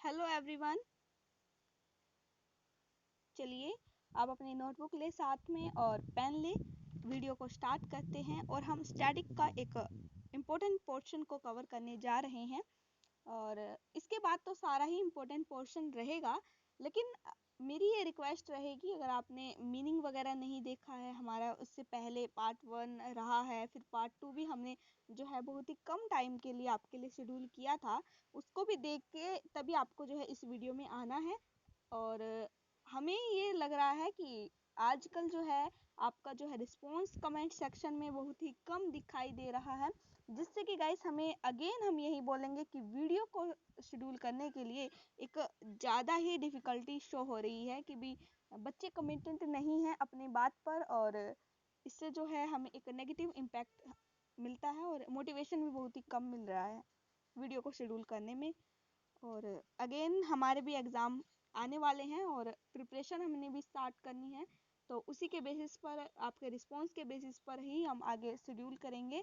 Hello everyone. चलिए आप अपनी नोटबुक ले साथ में और पेन ले। वीडियो को स्टार्ट करते हैं और हम स्टैटिक का एक इम्पोर्टेंट पोर्शन को कवर करने जा रहे हैं। और इसके बाद तो सारा ही इम्पोर्टेंट पोर्शन रहेगा, लेकिन मेरी ये रिक्वेस्ट रहेगी, अगर आपने मीनिंग वगैरह नहीं देखा है हमारा, उससे पहले पार्ट 1 रहा है, फिर पार्ट 2 भी हमने जो है बहुत ही कम टाइम के लिए आपके लिए शेड्यूल किया था, उसको भी देख के तभी आपको जो है इस वीडियो में आना है। और हमें ये लग रहा है कि आजकल जो है आपका जो है रिस्पॉन्स कमेंट सेक्शन में बहुत ही कम दिखाई दे रहा है, जिससे कि गाइस हमें अगेन हम यही बोलेंगे कि वीडियो को शेड्यूल करने के लिए एक ज़्यादा ही डिफ़िकल्टी शो हो रही है कि भी बच्चे कमिटेंट नहीं हैं अपनी बात पर, और इससे जो है हमें एक नेगेटिव इम्पैक्ट मिलता है और मोटिवेशन भी बहुत ही कम मिल रहा है वीडियो को शेड्यूल करने में। और अगेन हमारे भी एग्ज़ाम आने वाले हैं और प्रिपरेशन हमने भी स्टार्ट करनी है, तो उसी के बेसिस पर, आपके रिस्पांस के बेसिस पर ही हम आगे शेड्यूल करेंगे।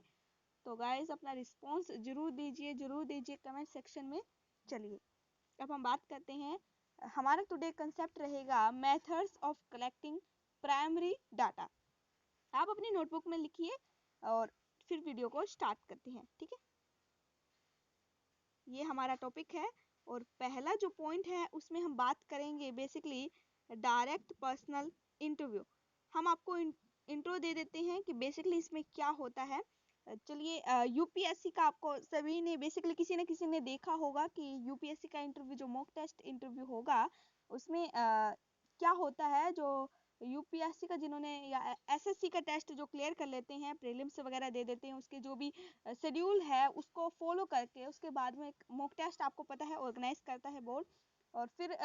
तो गाइस अपना रिस्पांस जरूर दीजिए कमेंट सेक्शन में। चलिए अब हम बात करते हैं। हमारा टुडे कंसेप्ट रहेगा methods of collecting primary data. आप अपनी नोटबुक में लिखिए और फिर वीडियो को स्टार्ट करते हैं, ठीक है। ये हमारा टॉपिक है और पहला जो पॉइंट है उसमें हम बात करेंगे बेसिकली डायरेक्ट पर्सनल इंटरव्यू। हम आपको इंट्रो दे देते हैं कि बेसिकली इसमें क्या होता है। चलिए, यूपीएससी का आपको सभी ने बेसिकली किसी न किसी ने देखा होगा कि यूपीएससी का इंटरव्यू जो मॉक टेस्ट इंटरव्यू होगा उसमें क्या होता है, जो यूपीएससी का जिन्होंने या एसएससी का टेस्ट जो क्लियर कर लेते हैं, प्रीलिम्स वगैरह दे देते हैं, उसके जो भी शेड्यूल है उसको फॉलो करके उसके बाद में एक मॉक टेस्ट आपको पता है ऑर्गेनाइज करता है बोर्ड। और फिर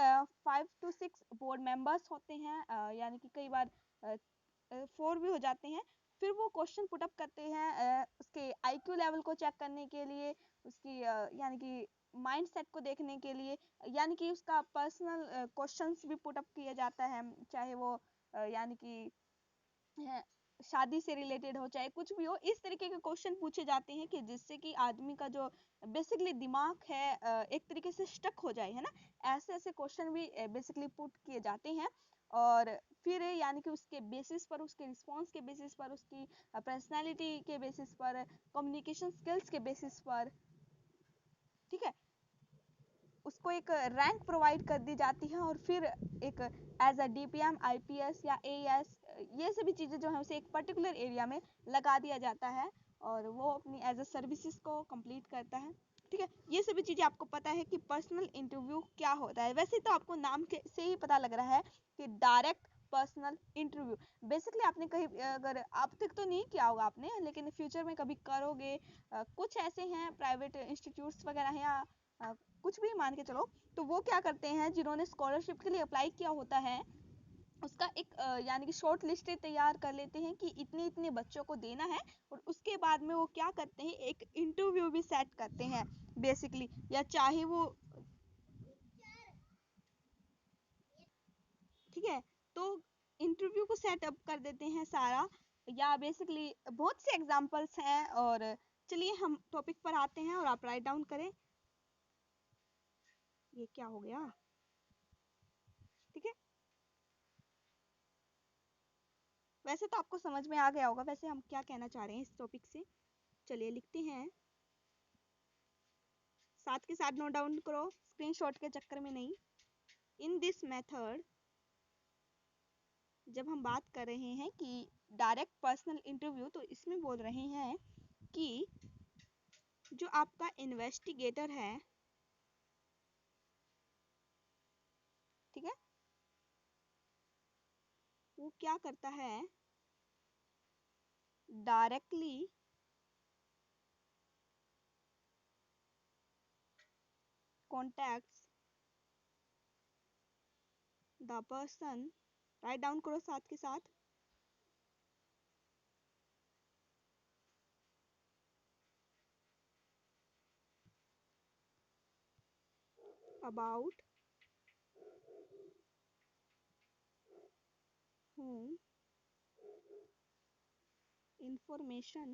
5 to 6 बोर्ड मेंबर्स होते हैं, यानी कि कई बार 4 भी हो जाते हैं। फिर वो क्वेश्चन पुटअप करते हैं उसके आईक्यू लेवल को चेक करने के लिए, उसकी यानी कि माइंड सेट को देखने के लिए, यानी कि उसका पर्सनल क्वेश्चंस भी पुटअप किया जाता है, चाहे वो यानी कि शादी से रिलेटेड हो चाहे कुछ भी हो, इस तरीके के क्वेश्चन पूछे जाते हैं कि जिससे कि आदमी का जो बेसिकली दिमाग है एक तरीके से स्टक हो जाए, है ना। ऐसे ऐसे क्वेश्चन भी बेसिकली पुट किए जाते हैं। और फिर यानी कि उसके बेसिस पर, उसके रिस्पॉन्स के बेसिस पर, उसकी पर्सनैलिटी के बेसिस पर, कम्युनिकेशन स्किल्स के बेसिस पर, ठीक है, उसको एक रैंक प्रोवाइड कर दी जाती है। और फिर एक एज अ डीपीएम, आईपीएस या एएस, ये सभी चीज़ें जो है उसे एक पर्टिकुलर एरिया में लगा दिया जाता है और वो अपनी एज अ सर्विसेज को कंप्लीट करता है, ठीक है। ये सभी चीज़ें आपको पता है कि पर्सनल इंटरव्यू क्या होता है। वैसे तो आपको नाम के से ही पता लग रहा है कि डायरेक्ट पर्सनल इंटरव्यू। बेसिकली आपने कहीं, अगर अब तक तो नहीं किया होगा आपने, लेकिन फ्यूचर में कभी करोगे, कुछ ऐसे हैं प्राइवेट इंस्टीट्यूट्स वगैरह हैं या कुछ भी मान के चलो, तो वो क्या करते हैं, जिन्होंने स्कॉलरशिप के लिए अप्लाई किया होता है उसका एक यानी कि शॉर्ट लिस्ट तैयार कर लेते हैं कि इतने इतने बच्चों को देना है। और उसके बाद में वो क्या करते हैं, एक इंटरव्यू भी सेट करते हैं बेसिकली, या चाहे वो, ठीक है, तो इंटरव्यू को सेटअप कर देते हैं सारा, या बेसिकली बहुत से एग्जांपल्स हैं। और चलिए हम टॉपिक पर आते हैं और आप राइट डाउन करें। ये क्या हो गया, ठीक है। वैसे तो आपको समझ में आ गया होगा वैसे हम क्या कहना चाह रहे हैं इस टॉपिक से। चलिए लिखते हैं, साथ के साथ नोट डाउन करो, स्क्रीनशॉट के चक्कर में नहीं। इन दिस मेथड, जब हम बात कर रहे हैं कि डायरेक्ट पर्सनल इंटरव्यू, तो इसमें बोल रहे हैं कि जो आपका इन्वेस्टिगेटर है, ठीक है, वो क्या करता है, directly contacts the person, write down करो साथ के साथ, about whom information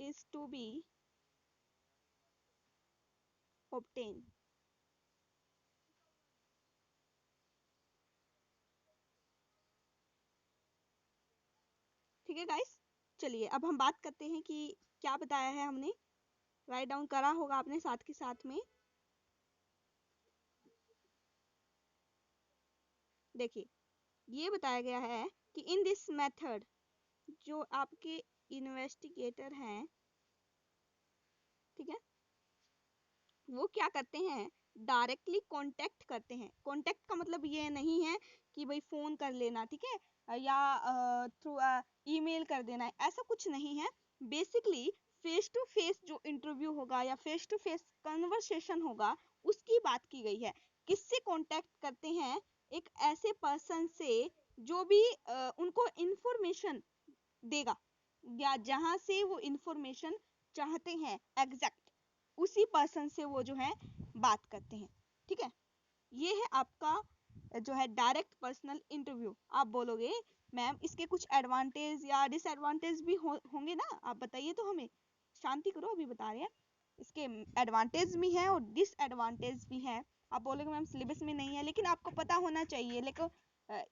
is to be obtained। ठीक है गाइस, चलिए अब हम बात करते हैं कि क्या बताया है हमने, राइट डाउन करा होगा आपने साथ के साथ में। देखिए ये बताया गया है कि इन दिस मेथड जो आपके इन्वेस्टिगेटर हैं, ठीक है, वो क्या करते हैं, डायरेक्टली कांटेक्ट करते हैं। कांटेक्ट का मतलब ये नहीं है कि भाई फोन कर लेना, ठीक है, या थ्रू ईमेल कर देना, ऐसा कुछ नहीं है। बेसिकली फेस टू फेस जो इंटरव्यू होगा या फेस टू फेस कन्वर्सेशन होगा उसकी बात की गई है। किससे कांटेक्ट करते हैं, एक ऐसे पर्सन से जो भी उनको इंफॉर्मेशन देगा, या जहां से वो इंफॉर्मेशन चाहते हैं एग्जैक्ट, उसी पर्सन से वो जो है बात करते हैं। ठीक है, ये है आपका जो है डायरेक्ट पर्सनल इंटरव्यू। आप बोलोगे मैम इसके कुछ एडवांटेज या डिसएडवांटेज भी होंगे ना, आप बताइए तो हमें, शांति करो, अभी बता रहे हैं। इसके एडवांटेज भी है और डिसएडवांटेज भी है। आप बोलोगे मैम सिलेबस में नहीं है, लेकिन आपको पता होना चाहिए। लेकिन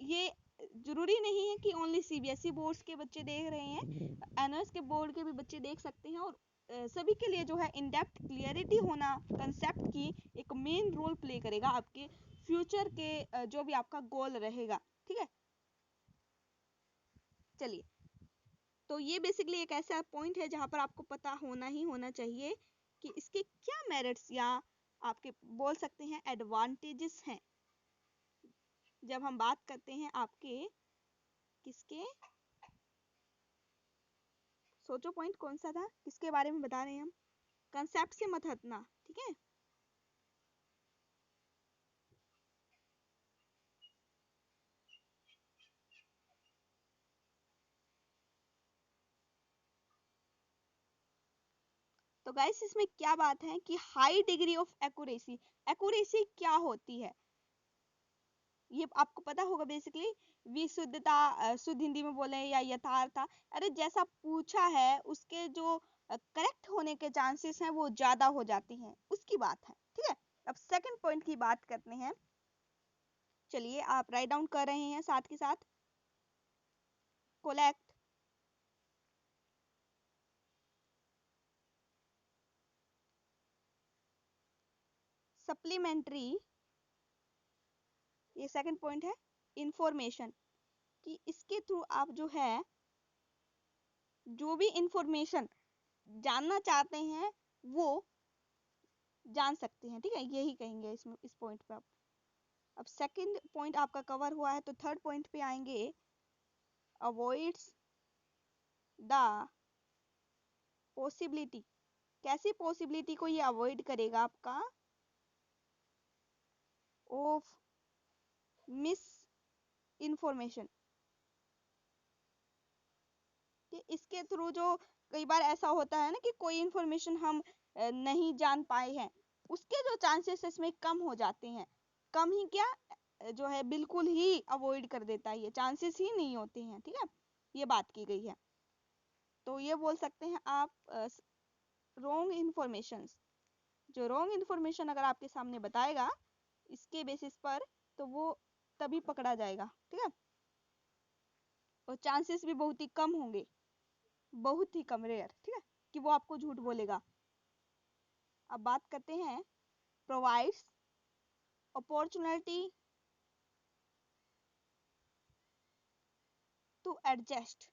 ये जरूरी नहीं है कि ओनली सीबीएसई बोर्ड्स के बच्चे देख रहे हैं, एनएस के बोर्ड के भी बच्चे देख सकते हैं। और सभी के लिए जो है इन डेप्थ क्लियरिटी होना कंसेप्ट की एक मेन रोल प्ले करेगा आपके फ्यूचर के जो भी आपका गोल रहेगा। ठीक है, चलिए, तो ये बेसिकली एक ऐसा पॉइंट है जहां पर आपको पता होना ही होना चाहिए कि इसके क्या मेरिट्स या आपके बोल सकते हैं एडवांटेजेस हैं। जब हम बात करते हैं आपके किसके, सोचो पॉइंट कौन सा था, किसके बारे में बता रहे हैं हम, कंसेप्ट से मत हटना, ठीक है। तो गाइस इसमें क्या बात है कि high degree of accuracy, accuracy क्या होती है ये आपको पता होगा। बेसिकली विशुद्धता, शुद्ध हिंदी में बोले या यथार्थता, अरे जैसा पूछा है उसके जो करेक्ट होने के चांसेस हैं वो ज्यादा हो जाती हैं, उसकी बात है। ठीक है, अब सेकंड पॉइंट की बात करते हैं। चलिए आप राइट डाउन कर रहे हैं साथ के साथ, कोलेक्ट, सप्लीमेंट्री, ये सेकंड पॉइंट है, इंफॉर्मेशन, कि इसके थ्रू आप जो है जो भी इंफॉर्मेशन जानना चाहते हैं वो जान सकते हैं। ठीक है, यही कहेंगे इसमें, इस पॉइंट पे आप। अब सेकंड पॉइंट आपका कवर हुआ है, तो थर्ड पॉइंट पे आएंगे, अवॉइड्स द पॉसिबिलिटी। कैसी पॉसिबिलिटी को ये अवॉइड करेगा आपका, ऑफ मिस इंफॉर्मेशन। इसके थ्रू जो कई बार ऐसा होता है ना कि कोई इंफॉर्मेशन हम नहीं जान पाए हैं, उसके जो चांसेस इसमें कम हो जाते हैं। कम ही क्या, जो है बिल्कुल ही अवॉइड कर देता है, ये चांसेस ही नहीं होते हैं। ठीक है, ये बात की गई है। तो ये बोल सकते हैं आप रॉन्ग इंफॉर्मेशन, जो रॉन्ग इंफॉर्मेशन अगर आपके सामने बताएगा इसके बेसिस पर, तो वो तभी पकड़ा जाएगा। ठीक है, और चांसेस भी बहुत ही कम होंगे, बहुत ही कम, रेयर, ठीक है, कि वो आपको झूठ बोलेगा। अब बात करते हैं प्रोवाइड्स अपॉर्चुनिटी टू एडजस्ट,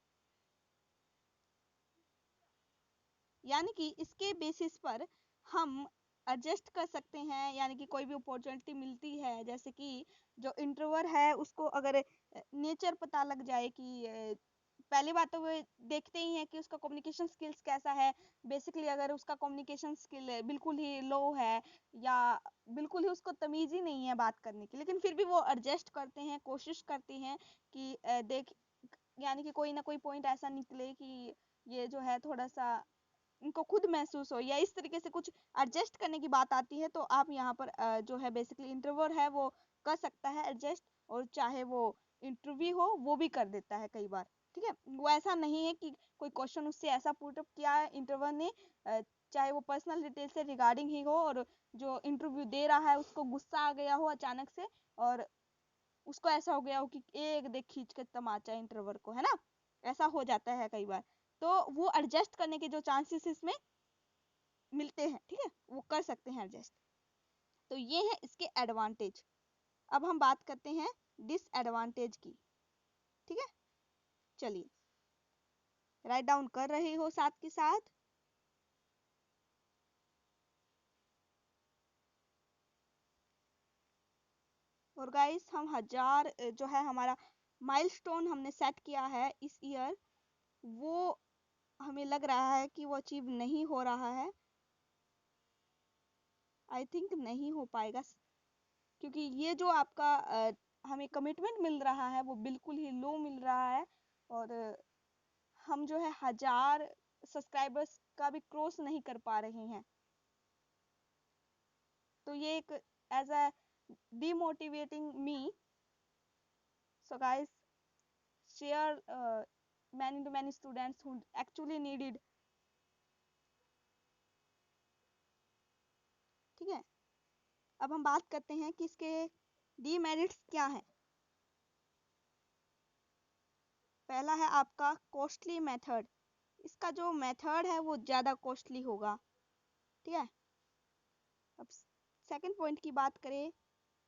यानी कि इसके बेसिस पर हम एडजस्ट कर सकते हैं। यानी कि कोई भी अपॉर्चुनिटी मिलती है, जैसे कि जो इंट्रोवर है उसको अगर नेचर पता लग जाए कि पहली बात तो वो देखते ही हैं कि उसका कम्युनिकेशन स्किल्स कैसा है। बेसिकली अगर उसका कम्युनिकेशन स्किल बिल्कुल ही लो है, या बिल्कुल ही उसको तमीज ही नहीं है बात करने की, लेकिन फिर भी वो एडजस्ट करते हैं, कोशिश करते हैं कि देख, यानी कि कोई ना कोई पॉइंट ऐसा निकले कि ये जो है थोड़ा सा इनको खुद महसूस हो, या इस तरीके से कुछ एडजस्ट करने की बात आती है, तो आप यहाँ पर जो है बेसिकली इंट्रोवर है वो कर सकता है एडजस्ट, और चाहे वो इंटरव्यू हो वो भी कर देता है कई बार। ठीक है। वो ऐसा नहीं है कि कोई क्वेश्चन उससे ऐसा पुट अप किया है इंटरव्यूअर ने, चाहे वो पर्सनल डिटेल से रिगार्डिंग ही हो, और जो इंटरव्यू दे रहा है उसको गुस्सा आ गया हो अचानक से, और उसको ऐसा हो गया हो कि एक देख खींच के तमाचा इंटरव्यूअर को, है ना, ऐसा हो जाता है कई बार। तो वो एडजस्ट करने के जो चांसेस इसमें मिलते हैं, ठीक है, वो कर सकते हैं एडजस्ट। तो ये है इसके एडवांटेज। अब हम बात करते हैं डिसएडवांटेज की, ठीक है। चलिए, राइट डाउन कर रहे हो साथ के साथ। और गाइस, हम 1000 जो है हमारा माइलस्टोन हमने सेट किया है इस ईयर, वो हमें लग रहा है कि वो अचीव नहीं हो रहा है। आई थिंक नहीं हो पाएगा, क्योंकि ये जो आपका हमें कमिटमेंट मिल रहा है वो बिल्कुल ही लो मिल रहा है, और हम जो है 1000 सब्सक्राइबर्स का भी क्रॉस नहीं कर पा रहे हैं। तो ये एक as a demotivating me. So guys, share many to many students who actually needed, ठीक है। अब हम बात करते हैं कि इसके डीमेरिट्स क्या हैं। पहला है आपका कॉस्टली मेथड। इसका जो मेथड है वो ज़्यादा कॉस्टली होगा, ठीक है। अब सेकंड पॉइंट की बात करें,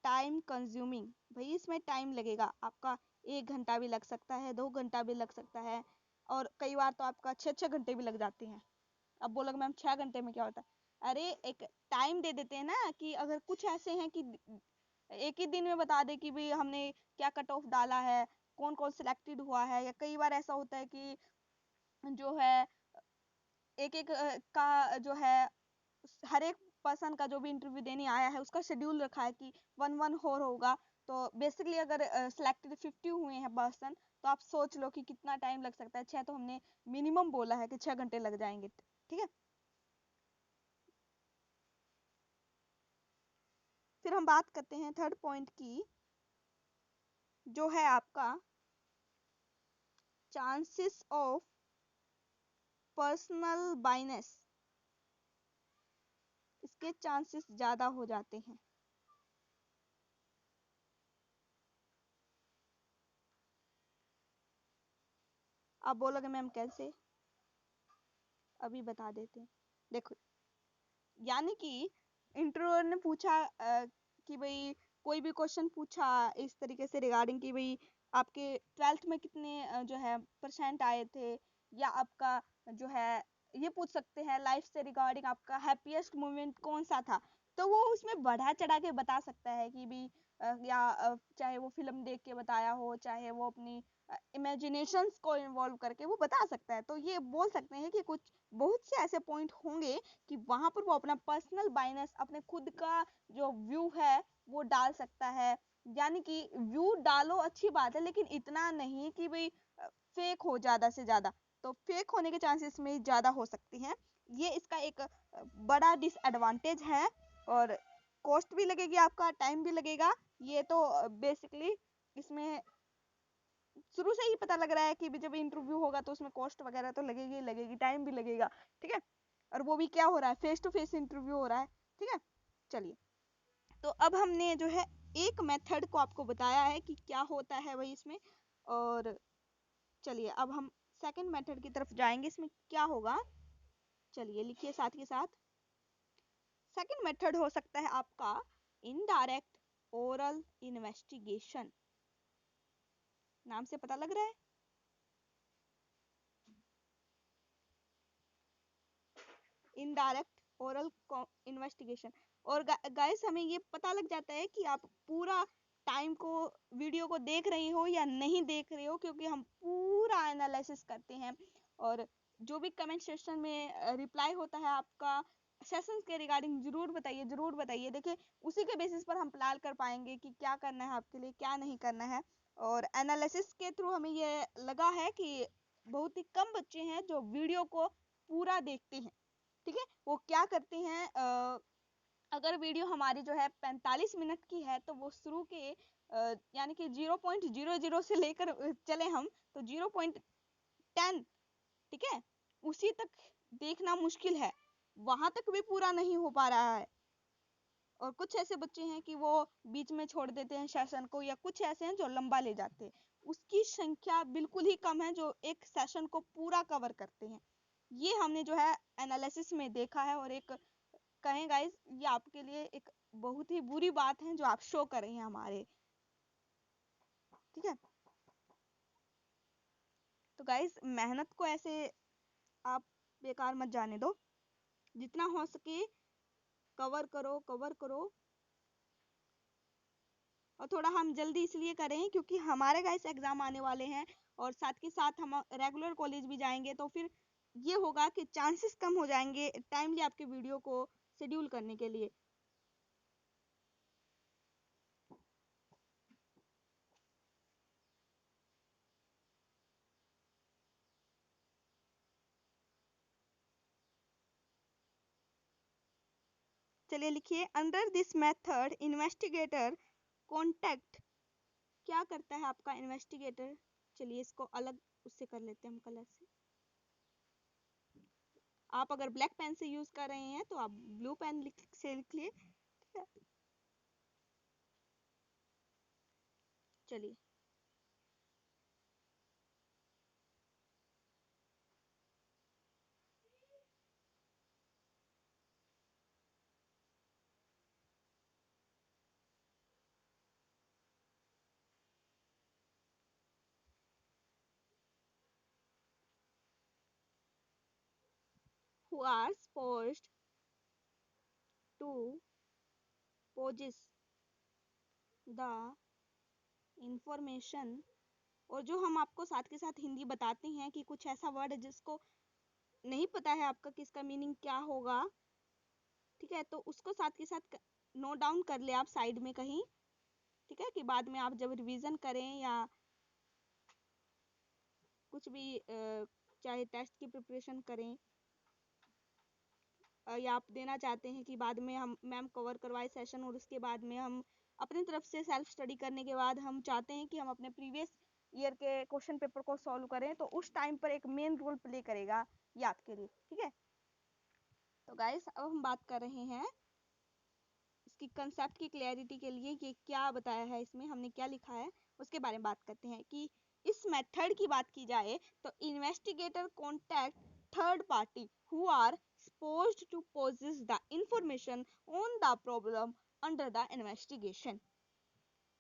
टाइम कंज्यूमिंग। भाई इसमें टाइम लगेगा आपका, 1 घंटा भी लग सकता है, 2 घंटा भी लग सकता है, और कई बार तो आपका 6-6 घंटे भी लग जाते हैं। अब बोलोगे मैम 6 घंटे में क्या होता है, अरे एक टाइम दे देते हैं ना, कि अगर कुछ ऐसे हैं कि एक ही दिन में बता दे कि भाई हमने क्या कट ऑफ डाला है, कौन कौन सिलेक्टेड हुआ है। या कई बार ऐसा होता है कि जो है एक एक का जो है हर एक पर्सन का जो भी इंटरव्यू देने आया है उसका शेड्यूल रखा है कि 1-1 होगा। तो बेसिकली अगर सिलेक्टेड 50 हुए हैं पर्सन, तो आप सोच लो कि कितना टाइम लग सकता है। 6 तो हमने मिनिमम बोला है कि 6 घंटे लग जाएंगे, ठीक है। फिर हम बात करते हैं थर्ड पॉइंट की, जो है आपका चांसेस ऑफ पर्सनल बाइनेस। इसके चांसेस ज़्यादा हो जाते हैं। आप बोलोगे मैम कैसे, अभी बता देते हैं। देखो, यानी कि इंटरव्यूअर ने पूछा कि भाई कोई भी क्वेश्चन पूछा इस तरीके से रिगार्डिंग कि भाई आपके 12th में कितने जो है परसेंट आए थे, या आपका जो है ये पूछ सकते हैं लाइफ से रिगार्डिंग आपका हैप्पीएस्ट मोमेंट कौन सा था। तो वो उसमें बढ़ा चढ़ा के बता सकता है कि भी चाहे वो फिल्म देख के बताया हो, चाहे वो अपनी इमेजिनेशंस को इन्वॉल्व करके वो बता सकता है। तो ये बोल सकते हैं कि कुछ बहुत से ऐसे पॉइंट होंगे कि वहां पर वो अपना पर्सनल बाइनस, अपने खुद का जो व्यू है वो डाल सकता है। यानी कि व्यू डालो अच्छी बात है, लेकिन इतना नहीं कि भाई फेक हो ज्यादा से ज्यादा। तो फेक होने के चांसेस में ज्यादा हो सकती हैं। ये इसका एक बड़ा डिसएडवांटेज है, और कॉस्ट भी लगेगी, आपका टाइम भी लगेगा। ये तो बेसिकली इसमें शुरू से ही पता लग रहा है कि जब इंटरव्यू होगा तो उसमें कॉस्ट वगैरह तो लगेगी ही लगेगी, टाइम भी लगेगा, ठीक है। और वो भी क्या हो रहा है, फेस टू फेस इंटरव्यू हो रहा है, ठीक है। चलिए, तो अब हमने जो है एक मेथड को आपको बताया है कि क्या होता है भाई इसमें। और चलिए अब हम सेकंड मेथड की तरफ जाएंगे, इसमें क्या होगा। चलिए लिखिए साथ के साथ। सेकंड मेथड हो सकता है आपका इनडायरेक्ट ओरल इन्वेस्टिगेशन। नाम से पता लग रहा है, इनडायरेक्ट ओरल इन्वेस्टिगेशन। और गाइस हमें ये पता लग जाता है कि आप पूरा टाइम को वीडियो को देख रही हो या नहीं देख रहे हो, क्योंकि हम पूरा एनालिसिस करते हैं। और जो भी कमेंट सेक्शन में रिप्लाई होता है आपका सेशंस के रिगार्डिंग, जरूर बताइए, जरूर बताइए। देखिए, उसी के बेसिस पर हम प्लान कर पाएंगे कि क्या करना है आपके लिए, क्या नहीं करना है। और एनालिसिस के थ्रू हमें ये लगा है कि बहुत ही कम बच्चे हैं जो वीडियो को पूरा देखते हैं, ठीक है। वो क्या करते हैं, अगर वीडियो हमारी जो है 45 मिनट की है, तो वो शुरू के यानी कि 0.00 से लेकर चले हम तो 0.10, ठीक है, उसी तक देखना मुश्किल है, वहां तक भी पूरा नहीं हो पा रहा है। और कुछ ऐसे बच्चे हैं कि वो बीच में छोड़ देते हैं सेशन को, या कुछ ऐसे हैं जो लंबा ले जाते हैं। उसकी संख्या बिल्कुल ही कम है जो एक सेशन को पूरा कवर करते हैं। ये हमने जो है एनालिसिस में देखा है, और एक कहें गाइस, ये आपके लिए एक बहुत ही बुरी बात है जो आप शो कर रहे हैं हमारे, ठीक है। तो गाइस, मेहनत को ऐसे आप बेकार मत जाने दो, जितना हो सके कवर करो, कवर करो। और थोड़ा हम जल्दी इसलिए करें क्योंकि हमारे गाइस एग्जाम आने वाले हैं, और साथ के साथ हम रेगुलर कॉलेज भी जाएंगे, तो फिर ये होगा कि चांसेस कम हो जाएंगे टाइमली आपके वीडियो को शेड्यूल करने के लिए। चलिए लिखिए, under this method investigator contact, क्या करता है आपका इन्वेस्टिगेटर। चलिए इसको अलग उससे कर लेते हैं हम, कलर से। आप अगर ब्लैक पेन से यूज कर रहे हैं तो आप ब्लू पेन से लिख लिए, ठीक है। चलिए, who are supposed to possess the information। और जो हम आपको साथ के साथ हिंदी बताते हैं कि कुछ ऐसा वर्ड है जिसको नहीं पता है आपका कि इसका मीनिंग क्या होगा, ठीक है, तो उसको साथ के साथ नोट डाउन कर ले आप साइड में कहीं, ठीक है, कि बाद में आप जब रिवीजन करें या कुछ भी चाहे टेस्ट की प्रिपरेशन करें, या आप देना चाहते हैं कि बाद में हम मैम कवर करवाए सेशन, और उसके बाद में हम अपनी तरफ से सेल्फ स्टडी करने के बाद हम चाहते हैं कि हम अपने प्रीवियस ईयर के क्वेश्चन पेपर को सॉल्व करें, तो उस टाइम पर एक मेन रोल प्ले करेगा ये आपके लिए, ठीक है। तो गाइस, अब हम बात कर रहे हैं इसकी कंसेप्ट की क्लैरिटी के लिए, ये क्या बताया है इसमें, हमने क्या लिखा है, उसके बारे में बात करते हैं। कि इस मेथड की बात की जाए तो investigator contact third party who are supposed to possess the information on the problem under the investigation।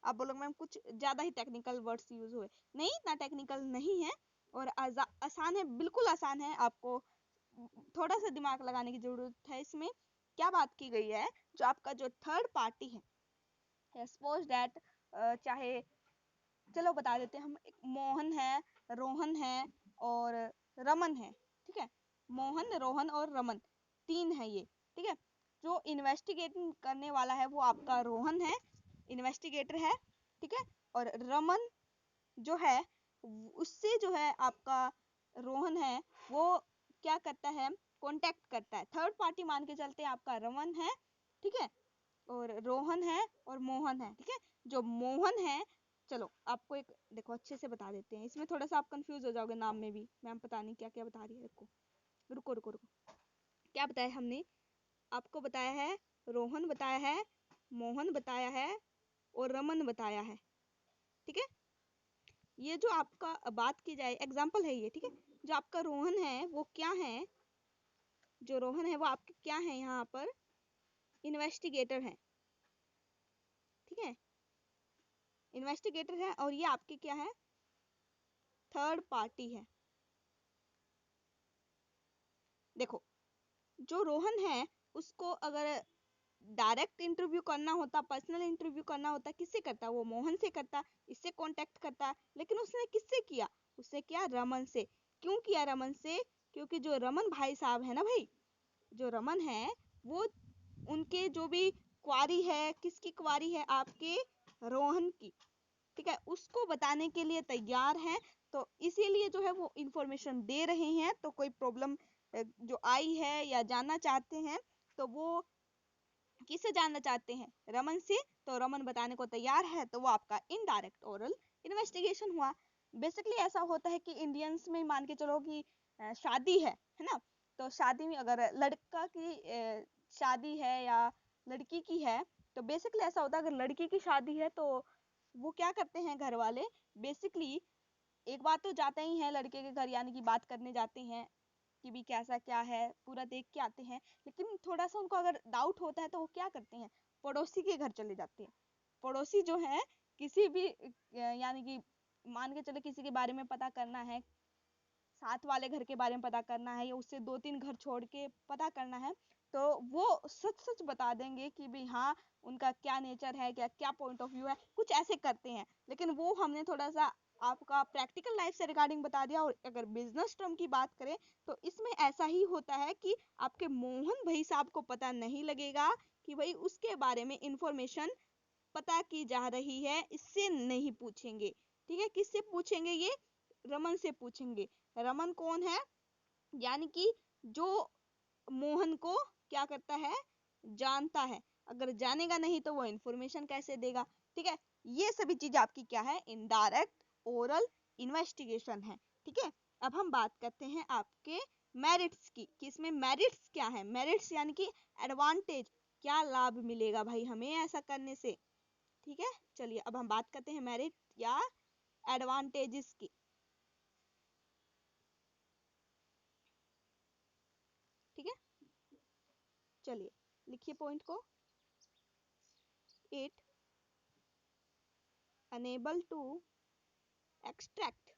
आप बोलोगे मैम कुछ ज्यादा ही टेक्निकल वर्ड्स यूज हुए, नहीं, इतना टेक्निकल नहीं है, और आसान है, बिल्कुल आसान है। आपको थोड़ा सा दिमाग लगाने की जरूरत है इसमें। क्या बात की गई है, जो आपका जो थर्ड पार्टी है, सपोज दैट, चाहे चलो बता देते हैं हम, एक मोहन है, रोहन है और रमन है, ठीक है। मोहन, रोहन और रमन, तीन है ये, ठीक है। जो इन्वेस्टिगेटिंग करने वाला है वो आपका रोहन है, इन्वेस्टिगेटर है, ठीक है। और रमन जो है, उससे जो है आपका रोहन है, वो क्या करता है, कांटेक्ट करता है। थर्ड पार्टी मान के चलते हैं, आपका रमन है, ठीक है, और रोहन है और मोहन है, ठीक है। जो मोहन है, चलो आपको एक देखो अच्छे से बता देते हैं, इसमें थोड़ा सा आप कंफ्यूज हो जाओगे नाम में भी, मैम पता नहीं क्या क्या बता रही है। रुको रुको रुको रुको, क्या बताया हमने आपको, बताया है रोहन, बताया है मोहन, बताया है और रमन बताया है, ठीक है। ये जो आपका बात की जाए एग्जाम्पल है ये, ठीक है। जो आपका रोहन है वो क्या है, जो रोहन है वो आपके क्या है, यहाँ पर इन्वेस्टिगेटर है, ठीक है, इन्वेस्टिगेटर है, और ये आपके क्या है, थर्ड पार्टी है। देखो, जो रोहन है उसको अगर डायरेक्ट इंटरव्यू करना होता, पर्सनल इंटरव्यू करना होता, किससे करता, वो मोहन से करता, इससे कांटेक्ट करता, लेकिन उसने किससे किया, उससे किया रमन से। क्यों किया रमन से, क्योंकि जो रमन भाई साहब है ना भाई, जो रमन है वो उनके जो भी क्वारी है, किसकी क्वारी है, आपके रोहन की, ठीक है, उसको बताने के लिए तैयार है। तो इसीलिए जो है वो इंफॉर्मेशन दे रहे हैं। तो कोई प्रॉब्लम जो आई है या जानना चाहते हैं, तो वो किससे जानना चाहते हैं? रमन से। तो रमन बताने को तैयार है, तो वो आपका इनडायरेक्ट ओरल इन्वेस्टिगेशन हुआ। बेसिकली ऐसा होता है कि इंडियंस में मान के चलो कि शादी है ना, तो शादी में अगर लड़का की शादी है या लड़की की है, तो बेसिकली ऐसा होता है अगर लड़की की शादी है तो वो क्या करते हैं घर वाले, बेसिकली एक बात तो जाते ही हैं लड़के के घर, यानी कि बात करने जाते हैं कि भी कैसा क्या है, पूरा देख के आते हैं। लेकिन थोड़ा सा उनको अगर डाउट होता है तो वो क्या करते हैं, पड़ोसी के घर चले जाते हैं। पड़ोसी जो है किसी भी यानी कि मान के चले किसी के बारे में पता करना है, साथ वाले घर के बारे में पता करना है या उससे 2-3 घर छोड़ के पता करना है, तो वो सच सच बता देंगे कि भी हाँ उनका क्या नेचर है, क्या क्या पॉइंट ऑफ व्यू है, कुछ ऐसे करते हैं। लेकिन वो हमने थोड़ा सा आपका प्रैक्टिकल लाइफ से रिगार्डिंग बता दिया। और अगर बिजनेस टर्म की बात करें तो इसमें ऐसा ही होता है कि आपके मोहन भाई साहब को पता नहीं लगेगा कि भाई उसके बारे में इंफॉर्मेशन पता की जा रही है, इससे नहीं पूछेंगे। ठीक है, किससे पूछेंगे? ये रमन से पूछेंगे। रमन कौन है? यानी कि जो मोहन को क्या करता है, जानता है। अगर जानेगा नहीं तो वो इंफॉर्मेशन कैसे देगा? ठीक है, ये सभी चीज आपकी क्या है, इनडायरेक्ट ओरल इन्वेस्टिगेशन है। ठीक है, अब हम बात करते हैं आपके मेरिट्स की, कि इसमें मेरिट्स क्या है। मेरिट्स यानी कि एडवांटेज, क्या लाभ मिलेगा भाई हमें ऐसा करने से। ठीक है, चलिए अब हम बात करते हैं मेरिट या एडवांटेजेस की। ठीक है, चलिए लिखिए पॉइंट को। It enable to extract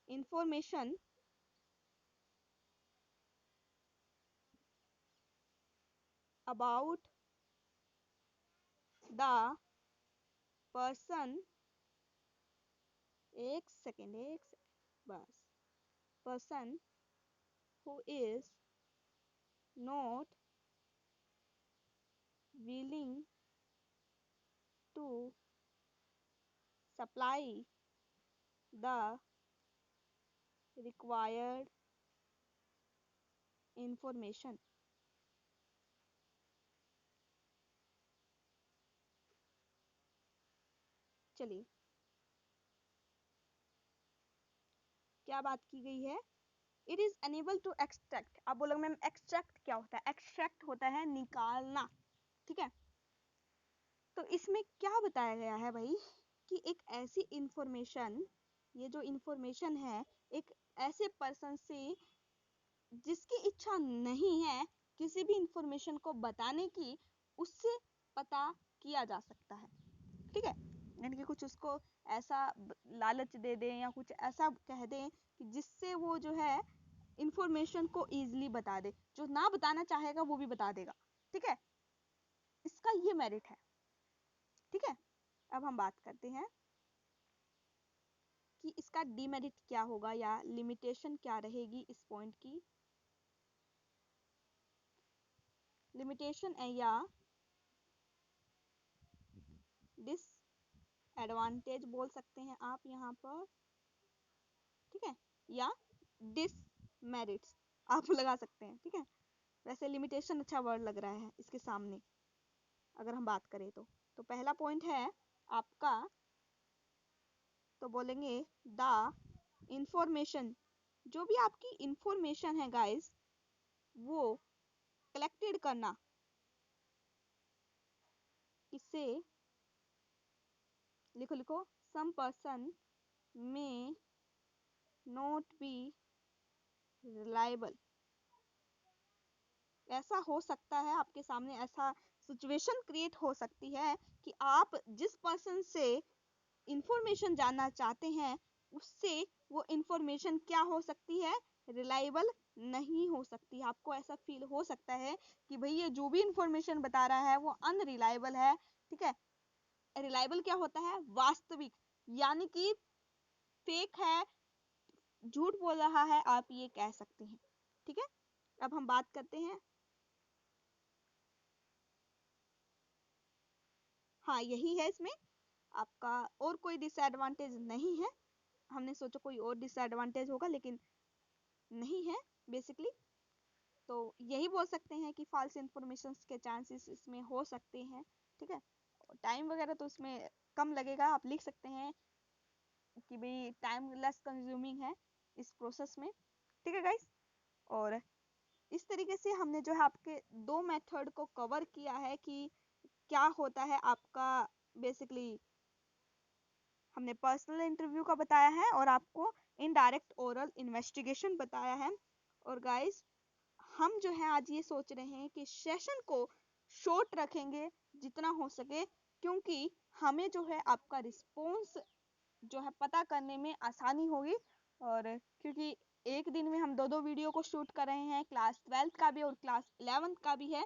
information about the person, एक सेकेंड बस, person who is not willing to supply the required information। चलिए क्या बात की गई है, it is enable to extract. आप बोलोगे मैम एक्सट्रैक्ट क्या होता है? एक्सट्रैक्ट होता है निकालना। ठीक है, तो इसमें क्या बताया गया है भाई कि एक ऐसी इंफॉर्मेशन, ये जो इंफॉर्मेशन है एक ऐसे पर्सन से जिसकी इच्छा नहीं है किसी भी इंफॉर्मेशन को बताने की, उससे पता किया जा सकता है। ठीक है, यानी कि कुछ उसको ऐसा लालच दे दें या कुछ ऐसा कह दें कि जिससे वो जो है इंफॉर्मेशन को इजीली बता दे, जो ना बताना चाहेगा वो भी बता देगा। ठीक है, इसका ये मेरिट है। ठीक है, अब हम बात करते हैं कि इसका डीमेरिट क्या होगा या लिमिटेशन क्या रहेगी इस पॉइंट की। लिमिटेशन या डिसएडवांटेज बोल सकते हैं आप यहाँ पर। ठीक है, या डिसमेरिट्स आप लगा सकते हैं। ठीक है, वैसे लिमिटेशन अच्छा वर्ड लग रहा है इसके सामने अगर हम बात करें तो पहला पॉइंट है आपका, तो बोलेंगे द इंफॉर्मेशन, जो भी आपकी इंफॉर्मेशन है गाइस वो कलेक्टेड करना, इससे लिखो लिखो, सम पर्सन में नॉट बी रिलायबल। ऐसा हो सकता है आपके सामने, ऐसा सिचुएशन क्रिएट हो सकती है कि आप जिस पर्सन से इंफॉर्मेशन जानना चाहते हैं उससे वो इंफॉर्मेशन क्या हो सकती है, रिलायबल नहीं हो सकती। आपको ऐसा फील हो सकता है कि भाई ये जो भी इंफॉर्मेशन बता रहा है वो अनरिलायबल है। ठीक है, रिलायबल क्या होता है, वास्तविक, यानी कि फेक है, झूठ बोल रहा है, आप ये कह सकते हैं। ठीक है, अब हम बात करते हैं, हाँ यही है इसमें आपका, और कोई डिसएडवांटेज नहीं है। हमने सोचा कोई और डिसएडवांटेज होगा, लेकिन नहीं है बेसिकली। तो यही बोल सकते हैं कि फॉल्स इन्फॉर्मेशन के चांसेस इसमें हो सकते हैं। ठीक है, टाइम वगैरह तो इसमें कम लगेगा, आप लिख सकते हैं कि भाई टाइम लेस कंज्यूमिंग है इस प्रोसेस में। ठीक है गाइस, और इस तरीके से हमने जो है आपके दो मेथड को कवर किया है कि क्या होता है आपका बेसिकली। हमने पर्सनल इंटरव्यू का बताया है और आपको इनडायरेक्ट ओरल इन्वेस्टिगेशन बताया है। और गाइस, हम जो है आज ये सोच रहे हैं कि सेशन को शॉर्ट रखेंगे जितना हो सके, क्योंकि हमें जो है आपका रिस्पॉन्स जो है पता करने में आसानी होगी। और क्योंकि एक दिन में हम दो दो वीडियो को शूट कर रहे हैं, क्लास 12th का भी और क्लास 11th का भी है,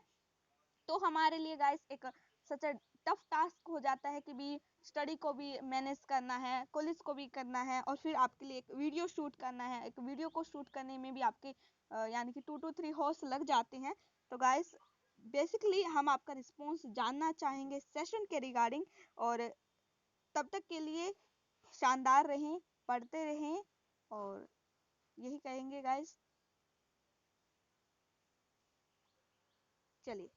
तो हमारे लिए गाइस एक सच टफ टास्क हो जाता है कि भी स्टडी को भी मैनेज करना है, कॉलेज को भी करना है, और फिर आपके लिए एक वीडियो शूट करना है। एक वीडियो को शूट करने में भी आपके यानी कि 2 to 3 hours लग जाते हैं। तो गाइस, बेसिकली हम आपका रिस्पॉन्स जानना चाहेंगे सेशन के रिगार्डिंग। और तब तक के लिए शानदार रहें, पढ़ते रहें, और यही कहेंगे गाइस। चलिए।